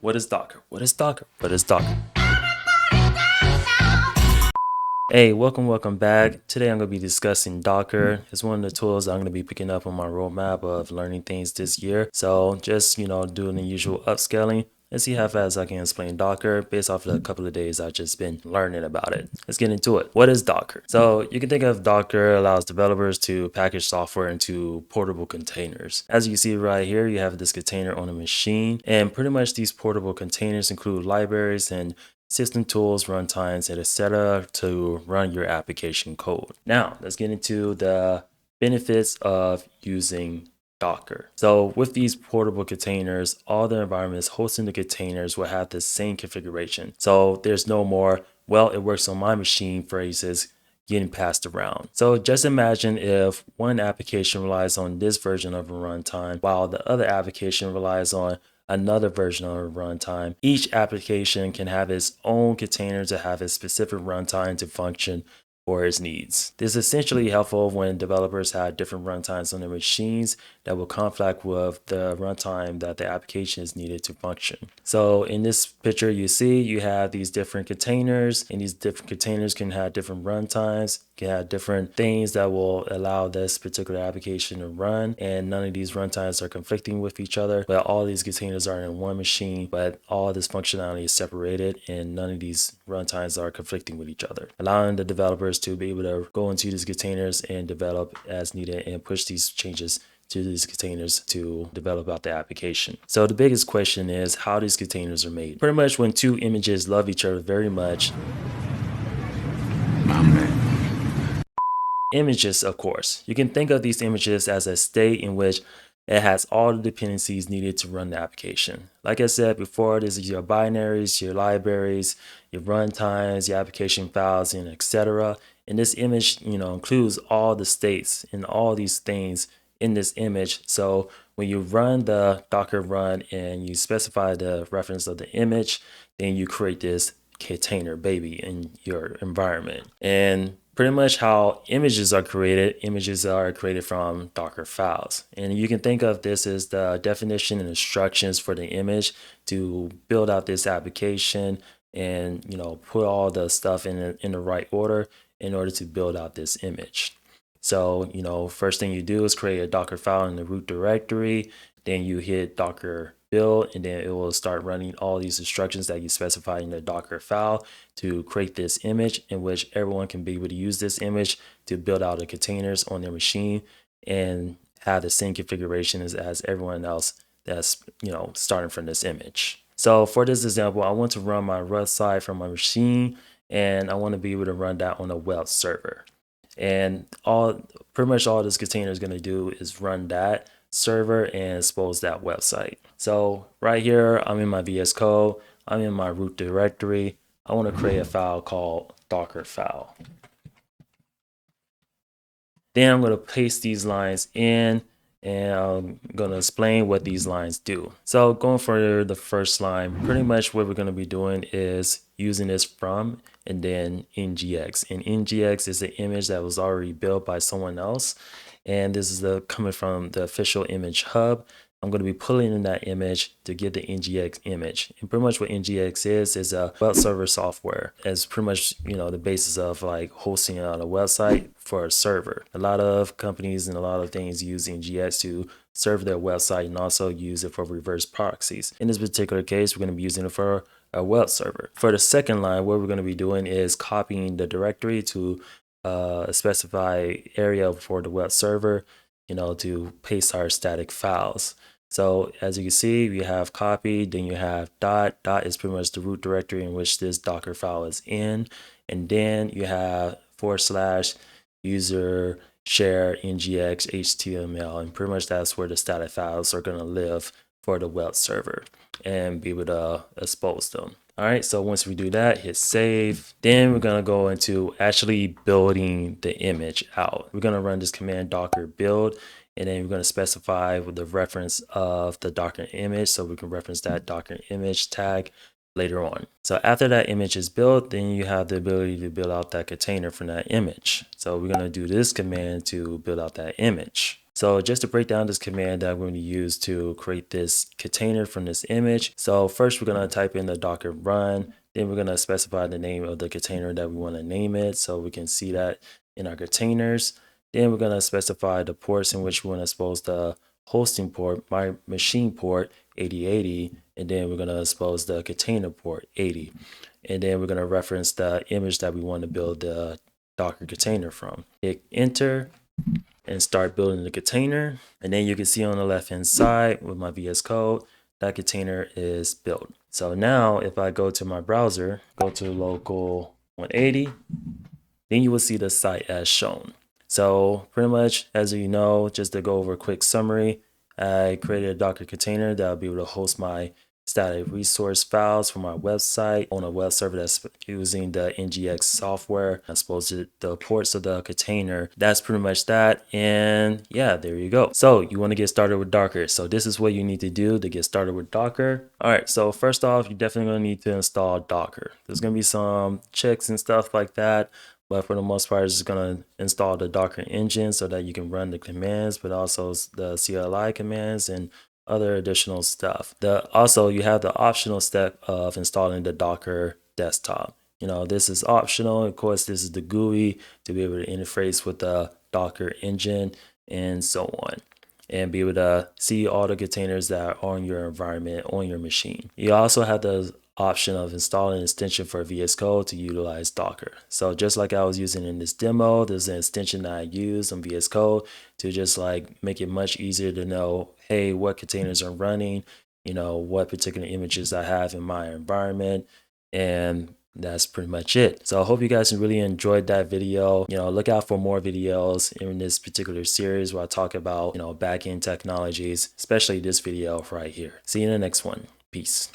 What is Docker? What is Docker? What is Docker? Hey, welcome back. Today I'm going to be discussing Docker. It's one of the tools I'm going to be picking up on my roadmap of learning things this year. So just, doing the usual upscaling. Let's see how fast I can explain Docker based off of a couple of days I've just been learning about it. Let's get into it. What is Docker? So you can think of Docker allows developers to package software into portable containers. As you see right here, you have this container on a machine, and pretty much these portable containers include libraries and system tools, runtimes, and etc. to run your application code. Now, let's get into the benefits of using Docker. So with these portable containers, all the environments hosting the containers will have the same configuration. So there's no more, well, it works on my machine phrases getting passed around. So just imagine if one application relies on this version of a runtime while the other application relies on another version of a runtime. Each application can have its own container to have a specific runtime to function for its needs. This is essentially helpful when developers have different runtimes on their machines that will conflict with the runtime that the application is needed to function. So in this picture you see you have these different containers, and these different containers can have different runtimes, can have different things that will allow this particular application to run, and none of these runtimes are conflicting with each other, but all these containers are in one machine, but all this functionality is separated and none of these runtimes are conflicting with each other, allowing the developers to be able to go into these containers and develop as needed and push these changes to these containers to develop out the application. So the biggest question is how these containers are made. Pretty much when two images love each other very much, images, of course. You can think of these images as a state in which it has all the dependencies needed to run the application. Like I said before, this is your binaries, your libraries, your runtimes, your application files, and etc. And this image, includes all the states and all these things in this image. So when you run the Docker run and you specify the reference of the image, then you create this container baby in your environment. And pretty much how images are created from Docker files. And you can think of this as the definition and instructions for the image to build out this application and put all the stuff in the right order in order to build out this image. So, first thing you do is create a Docker file in the root directory. Then you hit Docker build, and then it will start running all these instructions that you specify in the Docker file to create this image in which everyone can be able to use this image to build out the containers on their machine and have the same configuration as everyone else that's, starting from this image. So for this example, I want to run my Rust side from my machine, and I want to be able to run that on a web server. And pretty much all this container is going to do is run that server and expose that website. So right here, I'm in my VS Code, I'm in my root directory. I want to create a file called Docker file. Then I'm going to paste these lines in, and I'm going to explain what these lines do. So going for the first line, pretty much what we're going to be doing is using this from and then ngx. And ngx is an image that was already built by someone else. And this is coming from the official image hub. I'm going to be pulling in that image to get the ngx image. And pretty much what ngx is a web server software. It's pretty much, the basis of like hosting on a website for a server. A lot of companies and a lot of things use ngx to serve their website and also use it for reverse proxies. In this particular case, we're going to be using it for a web server. For the second line, what we're going to be doing is copying the directory to a specified area for the web server, to paste our static files. So as you can see, we have copy, then you have dot is pretty much the root directory in which this Docker file is in. And then you have / user share ngx html, and pretty much that's where the static files are going to live for the web server and be able to expose them. All right, so once we do that, hit save. Then we're going to go into actually building the image out. We're going to run this command docker build, and then we're going to specify with the reference of the Docker image, so we can reference that Docker image tag later on. So after that image is built, then you have the ability to build out that container from that image. So we're going to do this command to build out that image. So just to break down this command that we're going to use to create this container from this image. So first we're going to type in the Docker run. Then we're going to specify the name of the container that we want to name it, so we can see that in our containers. Then we're going to specify the ports in which we want to expose the hosting port, my machine port 8080, and then we're going to expose the container port 80. And then we're going to reference the image that we want to build the Docker container from. Hit enter and start building the container. And then you can see on the left hand side with my VS Code, that container is built. So now if I go to my browser, go to local 180, then you will see the site as shown. So pretty much, as you know, just to go over a quick summary, I created a Docker container that will be able to host my static resource files for my website on a web server that's using the NGX software. I suppose the ports of the container. That's pretty much that. And yeah, there you go. So you want to get started with Docker. So this is what you need to do to get started with Docker. All right, so first off, you're definitely going to need to install Docker. There's going to be some checks and stuff like that. But for the most part, it's just going to install the Docker engine so that you can run the commands, but also the CLI commands and other additional stuff. Also, you have the optional step of installing the Docker desktop. You know, this is optional. Of course, this is the GUI to be able to interface with the Docker engine and so on, and be able to see all the containers that are on your environment, on your machine. You also have the option of installing an extension for VS Code to utilize Docker. So just like I was using in this demo, there's an extension that I use on VS Code to just like make it much easier to know, hey, what containers are running, you know, what particular images I have in my environment, and that's pretty much it. So I hope you guys really enjoyed that video. You know, look out for more videos in this particular series where I talk about, you know, backend technologies, especially this video right here. See you in the next one. Peace.